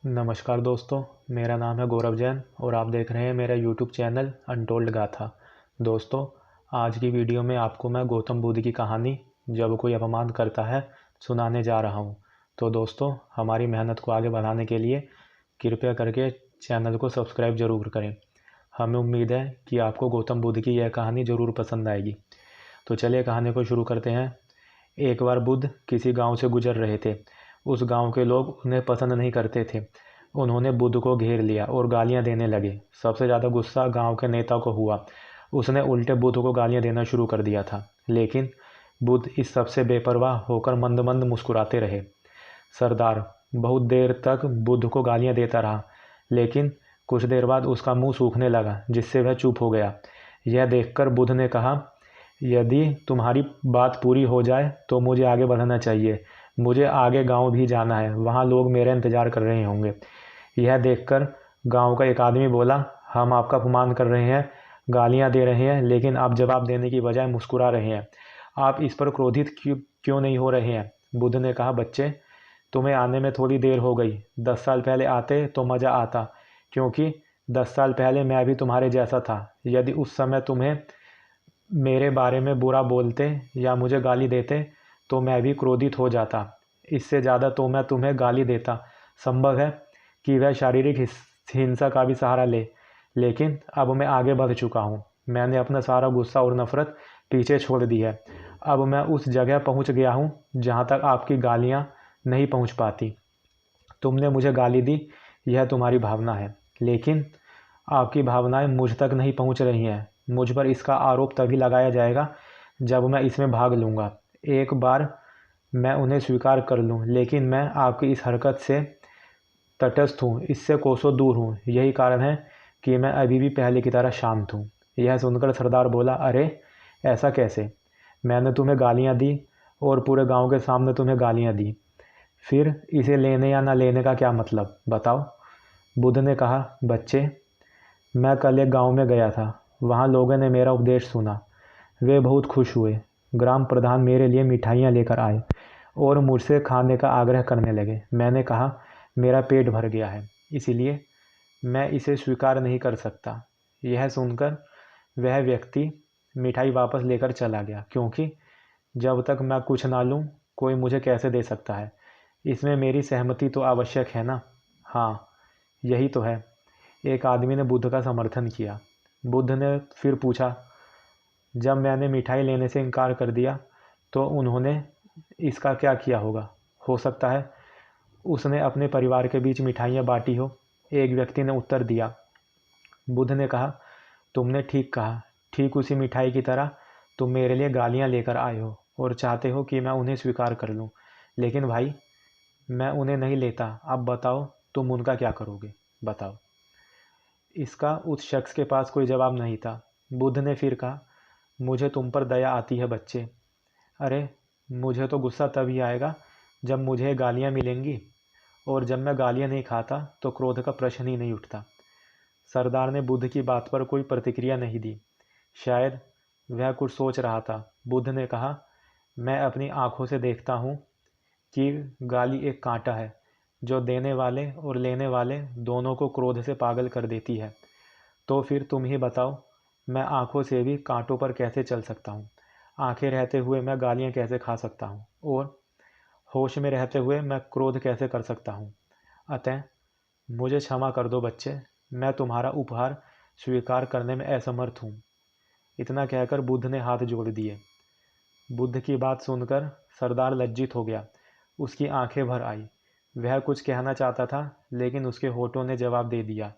नमस्कार दोस्तों, मेरा नाम है गौरव जैन और आप देख रहे हैं मेरा यूट्यूब चैनल अनटोल्ड गाथा। दोस्तों, आज की वीडियो में आपको मैं गौतम बुद्ध की कहानी जब कोई अपमान करता है सुनाने जा रहा हूँ। तो दोस्तों, हमारी मेहनत को आगे बढ़ाने के लिए कृपया करके चैनल को सब्सक्राइब ज़रूर करें। हमें उम्मीद है कि आपको गौतम बुद्ध की यह कहानी ज़रूर पसंद आएगी। तो चलिए कहानी को शुरू करते हैं। एक बार बुद्ध किसी गांव से गुजर रहे थे। उस गांव के लोग उन्हें पसंद नहीं करते थे। उन्होंने बुद्ध को घेर लिया और गालियां देने लगे। सबसे ज़्यादा गुस्सा गांव के नेता को हुआ। उसने उल्टे बुद्ध को गालियां देना शुरू कर दिया था, लेकिन बुद्ध इस सबसे बेपरवाह होकर मंद मंद मुस्कुराते रहे। सरदार बहुत देर तक बुद्ध को गालियां देता रहा, लेकिन कुछ देर बाद उसका मुंह सूखने लगा, जिससे वह चुप हो गया। यह देखकर बुद्ध ने कहा, यदि तुम्हारी बात पूरी हो जाए तो मुझे आगे बढ़ना चाहिए। मुझे आगे गांव भी जाना है, वहाँ लोग मेरा इंतजार कर रहे होंगे। यह देखकर गांव का एक आदमी बोला, हम आपका अपमान कर रहे हैं, गालियां दे रहे हैं, लेकिन आप जवाब देने की बजाय मुस्कुरा रहे हैं। आप इस पर क्रोधित क्यों नहीं हो रहे हैं? बुद्ध ने कहा, बच्चे, तुम्हें आने में थोड़ी देर हो गई। 10 साल पहले आते तो मज़ा आता, क्योंकि 10 साल पहले मैं भी तुम्हारे जैसा था। यदि उस समय तुम्हें मेरे बारे में बुरा बोलते या मुझे गाली देते तो मैं भी क्रोधित हो जाता। इससे ज़्यादा तो मैं तुम्हें गाली देता। संभव है कि वह शारीरिक हिंसा का भी सहारा ले, लेकिन अब मैं आगे बढ़ चुका हूँ। मैंने अपना सारा गुस्सा और नफ़रत पीछे छोड़ दी है। अब मैं उस जगह पहुँच गया हूँ जहाँ तक आपकी गालियाँ नहीं पहुँच पाती। तुमने मुझे गाली दी, यह तुम्हारी भावना है, लेकिन आपकी भावनाएं मुझ तक नहीं पहुंच रही हैं। मुझ पर इसका आरोप तभी लगाया जाएगा जब मैं इसमें भाग लूँगा। एक बार मैं उन्हें स्वीकार कर लूँ, लेकिन मैं आपकी इस हरकत से तटस्थ हूँ, इससे कोसों दूर हूँ। यही कारण है कि मैं अभी भी पहले की तरह शांत हूँ। यह सुनकर सरदार बोला, अरे ऐसा कैसे? मैंने तुम्हें गालियाँ दी और पूरे गांव के सामने तुम्हें गालियाँ दी, फिर इसे लेने या ना लेने का क्या मतलब, बताओ। बुद्ध ने कहा, बच्चे, मैं कल एक गांव में गया था। वहाँ लोगों ने मेरा उपदेश सुना। वे बहुत खुश हुए। ग्राम प्रधान मेरे लिए मिठाइयाँ लेकर आए और मुझसे खाने का आग्रह करने लगे। मैंने कहा, मेरा पेट भर गया है, इसलिए मैं इसे स्वीकार नहीं कर सकता। यह सुनकर वह व्यक्ति मिठाई वापस लेकर चला गया, क्योंकि जब तक मैं कुछ ना लूँ कोई मुझे कैसे दे सकता है। इसमें मेरी सहमति तो आवश्यक है ना? हाँ, यही तो है। एक आदमी ने बुद्ध का समर्थन किया। बुद्ध ने फिर पूछा, जब मैंने मिठाई लेने से इनकार कर दिया तो उन्होंने इसका क्या किया होगा? हो सकता है उसने अपने परिवार के बीच मिठाइयाँ बांटी हो। एक व्यक्ति ने उत्तर दिया। बुद्ध ने कहा, तुमने ठीक कहा। ठीक उसी मिठाई की तरह तुम मेरे लिए गालियाँ लेकर आए हो और चाहते हो कि मैं उन्हें स्वीकार कर लूँ। लेकिन भाई, मैं उन्हें नहीं लेता। अब बताओ, तुम उनका क्या करोगे? बताओ। इसका उस शख्स के पास कोई जवाब नहीं था। बुद्ध ने फिर कहा, मुझे तुम पर दया आती है बच्चे। अरे, मुझे तो गुस्सा तभी आएगा जब मुझे गालियाँ मिलेंगी, और जब मैं गालियाँ नहीं खाता तो क्रोध का प्रश्न ही नहीं उठता। सरदार ने बुद्ध की बात पर कोई प्रतिक्रिया नहीं दी। शायद वह कुछ सोच रहा था। बुद्ध ने कहा, मैं अपनी आंखों से देखता हूँ कि गाली एक कांटा है जो देने वाले और लेने वाले दोनों को क्रोध से पागल कर देती है। तो फिर तुम ही बताओ, मैं आंखों से भी कांटों पर कैसे चल सकता हूँ? आंखें रहते हुए मैं गालियाँ कैसे खा सकता हूँ? और होश में रहते हुए मैं क्रोध कैसे कर सकता हूँ? अतः मुझे क्षमा कर दो बच्चे, मैं तुम्हारा उपहार स्वीकार करने में असमर्थ हूँ। इतना कहकर बुद्ध ने हाथ जोड़ दिए। बुद्ध की बात सुनकर सरदार लज्जित हो गया। उसकी आंखें भर आई। वह कुछ कहना चाहता था, लेकिन उसके होठों ने जवाब दे दिया।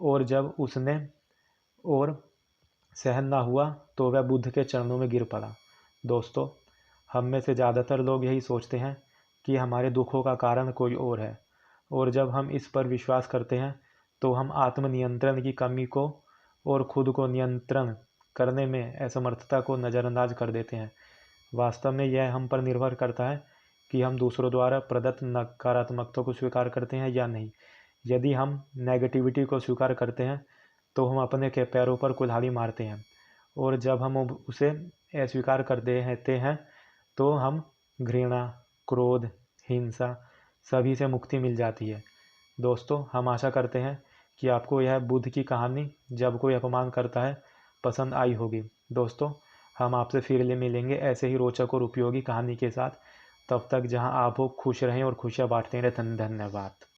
और जब उसने और सहन ना हुआ तो वह बुद्ध के चरणों में गिर पड़ा। दोस्तों, हम में से ज़्यादातर लोग यही सोचते हैं कि हमारे दुखों का कारण कोई और है, और जब हम इस पर विश्वास करते हैं तो हम आत्मनियंत्रण की कमी को और खुद को नियंत्रण करने में असमर्थता को नज़रअंदाज कर देते हैं। वास्तव में यह हम पर निर्भर करता है कि हम दूसरों द्वारा प्रदत्त नकारात्मकता को स्वीकार करते हैं या नहीं। यदि हम नेगेटिविटी को स्वीकार करते हैं तो हम अपने के पैरों पर कुल्हाड़ी मारते हैं, और जब हम उसे अस्वीकार कर देते हैं तो हम घृणा, क्रोध, हिंसा सभी से मुक्ति मिल जाती है। दोस्तों, हम आशा करते हैं कि आपको यह बुद्ध की कहानी जब कोई अपमान करता है पसंद आई होगी। दोस्तों, हम आपसे फिर मिलेंगे ऐसे ही रोचक और उपयोगी कहानी के साथ। तब तक जहां आप हो खुश रहें और खुशियां बांटते रहें। धन्यवाद।